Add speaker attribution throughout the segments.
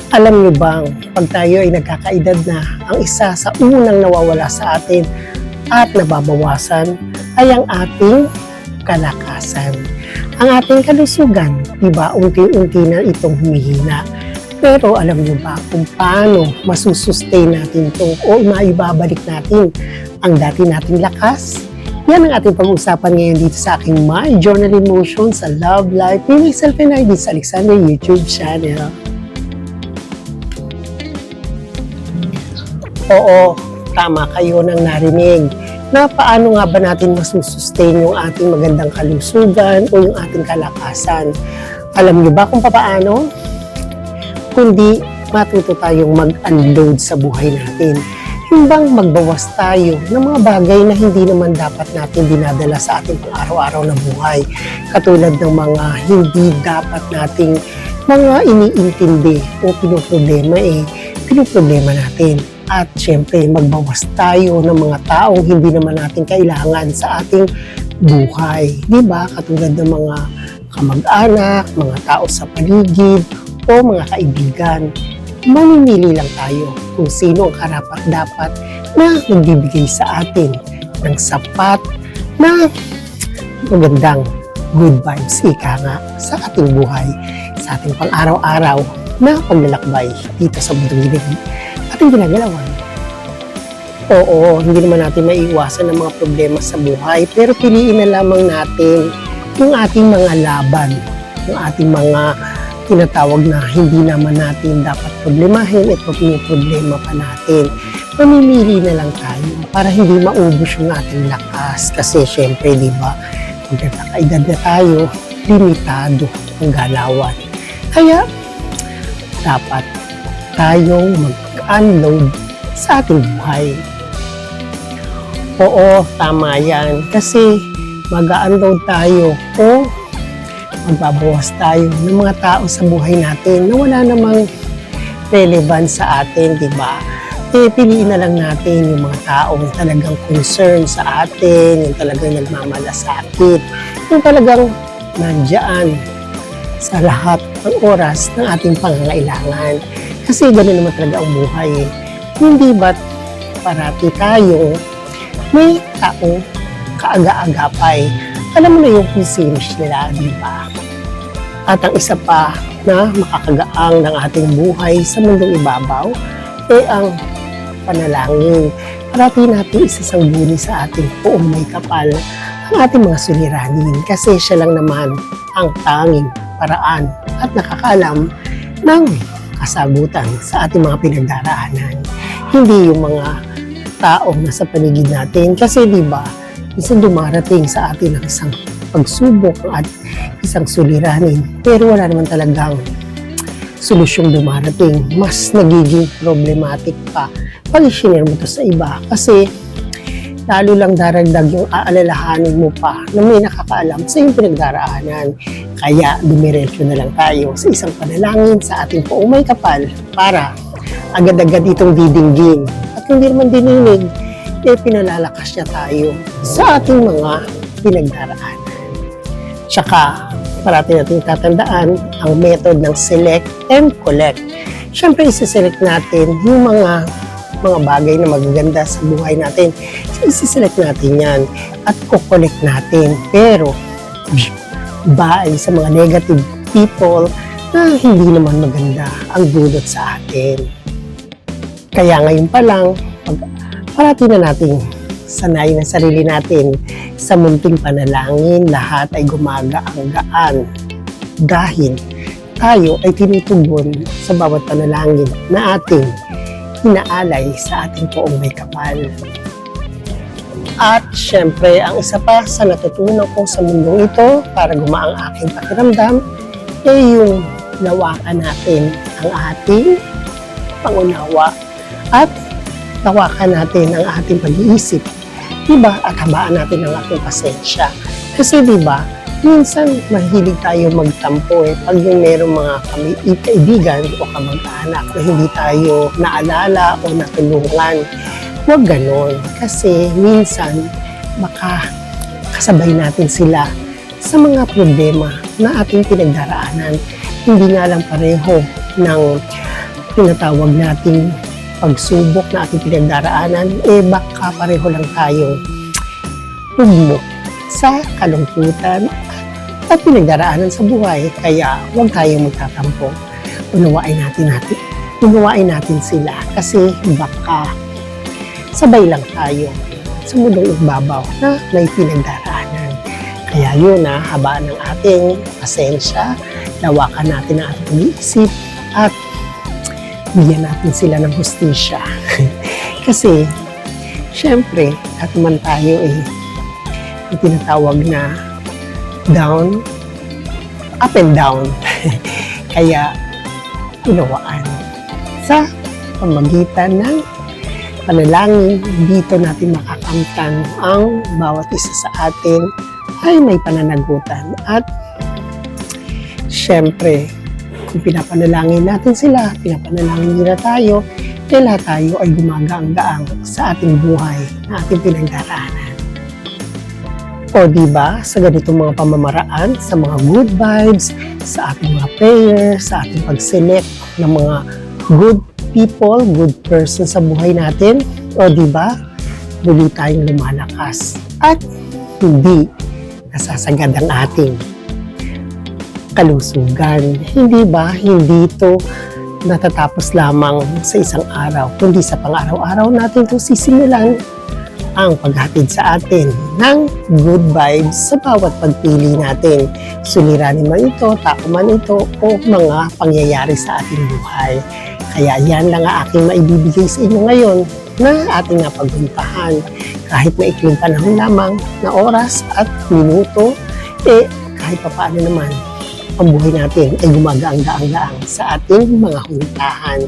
Speaker 1: Alam niyo bang pag tayo ay nagkakaedad na, ang isa sa unang nawawala sa atin at nababawasan ay ang ating kalakasan. Ang ating kalusugan, di ba, unti-unti na itong humihina. Pero alam niyo ba kung paano masusustain natin ito o maibabalik natin ang dati nating lakas? Yan ang ating pag-uusapan ngayon dito sa aking My Journal in Motion sa Love Life with myself and I, this Alexander YouTube channel. Oo, tama kayo nang narinig na paano nga ba natin masusustain yung ating magandang kalusugan o yung ating kalakasan. Alam niyo ba kung paano? Kundi matuto tayong mag-unload sa buhay natin. Yung bang magbawas tayo ng mga bagay na hindi naman dapat natin dinadala sa ating pang-araw-araw na buhay. Katulad ng mga hindi dapat nating mga iniintindi o pinoproblema natin. At syempre, magbawas tayo ng mga taong hindi naman natin kailangan sa ating buhay. Diba? Katulad ng mga kamag-anak, mga tao sa paligid, o mga kaibigan. Mamimili lang tayo kung sino ang karapat-dapat na magbibigay sa atin ng sapat na magandang good vibes, ika nga, sa ating buhay, sa ating pang-araw-araw na paglalakbay dito sa mundong ating ginagalawan. Oo, hindi naman natin maiiwasan ng mga problema sa buhay, pero piliin na lamang natin yung ating mga laban, yung ating mga tinatawag na hindi naman natin dapat problemahin at problema pa natin. Mamimili na lang tayo para hindi maubos yung ating lakas. Kasi syempre, di ba, kung nagkakaedad na tayo, limitado ang galawan. Kaya, dapat tayong mag-unload sa ating buhay. Oo, tama yan. Kasi mag-unload tayo o magbabawas tayo ng mga tao sa buhay natin na wala namang relevance sa atin, di ba? Piliin na lang natin yung mga taong talagang concern sa atin, yung talagang nagmamalasakit, yung talagang nandyan sa lahat ng oras ng ating pangangailangan. Kasi gano'n naman talaga ang buhay. Hindi ba't parati tayo may taong kaaga-agapay? Alam mo na yung finish nila, di ba? At ang isa pa na makakagaang ng ating buhay sa mundong ibabaw ay ang panalangin. Parati natin isasangguni sa ating poong may kapal ang ating mga suliranin kasi siya lang naman ang tanging paraan at nakakaalam ng kasagutan sa ating mga pinagdaraanan. Hindi yung mga taong nasa paligid natin kasi di ba minsan dumarating sa atin ang isang pagsubok at isang suliranin pero wala naman talagang solusyong dumarating. Mas nagiging problematic pa pag i-share mo to sa iba kasi lalo lang daragdag yung aalalahanin mo pa na may nakakaalam sa iyong pinagdaraanan. Kaya dumiretso na lang tayo sa isang panalangin sa ating poong may kapal para agad-agad itong didinggin at hindi naman dininig pinalalakas niya tayo sa ating mga pinagdaraanan. Tsaka, parati natin tatandaan ang method ng select and collect. Siyempre, isi-select natin yung mga bagay na magaganda sa buhay natin. Isi-select natin yan at kukolect natin. Pero, bye sa mga negative people na hindi naman maganda ang dulot sa atin. Kaya ngayon pa lang, parati na nating sanayin ang sarili natin sa munting panalangin, lahat ay gumagaan dahil tayo ay tinutugon sa bawat panalangin na ating inaalay sa ating poong may kapal. At syempre, ang isa pa sa natutunan ko sa mundong ito para gumaang aking pakiramdam ay yung lawakan natin ang ating pangunawa at tawakan natin ang ating pag-iisip, diba? At habaan natin ang ating pasensya. Kasi diba, minsan mahilig tayo magtampo pag yung merong mga kaibigan o kamag-anak na hindi tayo naalala o natulungan. Huwag ganon. Kasi minsan baka kasabay natin sila sa mga problema na ating pinagdaraanan. Hindi nga lang pareho ng tinatawag nating pagsubok na ating pinagdaraanan, baka pareho lang tayong tugmok sa kalungkutan at pinagdaraanan sa buhay. Kaya huwag tayong magtatampo. Unawain natin sila kasi baka sabay lang tayo sa mundong ibabaw na may pinagdaraanan. Kaya yun habaan ng ating pasensya, lawakan natin ang ating pag-iisip at bigyan natin sila ng hustisya. Kasi, syempre, at naman tayo yung tinatawag na up and down. Kaya, unawaan. Sa pamagitan ng panalangin, dito natin makakamtan ang bawat isa sa atin ay may pananagutan. At, syempre, kung pinapanalangin natin sila, pinapanalangin nila tayo, lahat tayo ay gumagaang-gaang sa ating buhay na ating pinagdaraanan. O diba, sa ganitong mga pamamaraan, sa mga good vibes, sa ating mga prayers, sa ating pag-select ng mga good people, good person sa buhay natin, o diba, muli tayong lumalakas at hindi nasasagad ang ating kalusugan. Hindi ba? Hindi ito natatapos lamang sa isang araw, kundi sa pang-araw-araw natin ito sisimulan ang paghatid sa atin ng good vibes sa bawat pagpili natin. Suliranin man ito, tao man ito, o mga pangyayari sa ating buhay. Kaya yan lang ang aking maibibigay sa inyo ngayon na ating napaguntahan. Kahit maikling panahon lamang na oras at minuto, kahit pa paano naman, ang buhay natin ay gumagaang-gaang sa ating mga huntahan.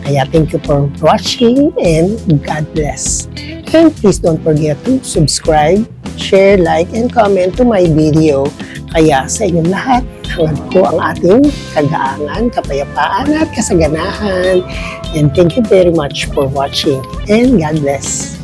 Speaker 1: Kaya thank you for watching and God bless. And please don't forget to subscribe, share, like, and comment to my video. Kaya sa inyong lahat, hangad ko ang ating kagaangan, kapayapaan at kasaganahan. And thank you very much for watching and God bless.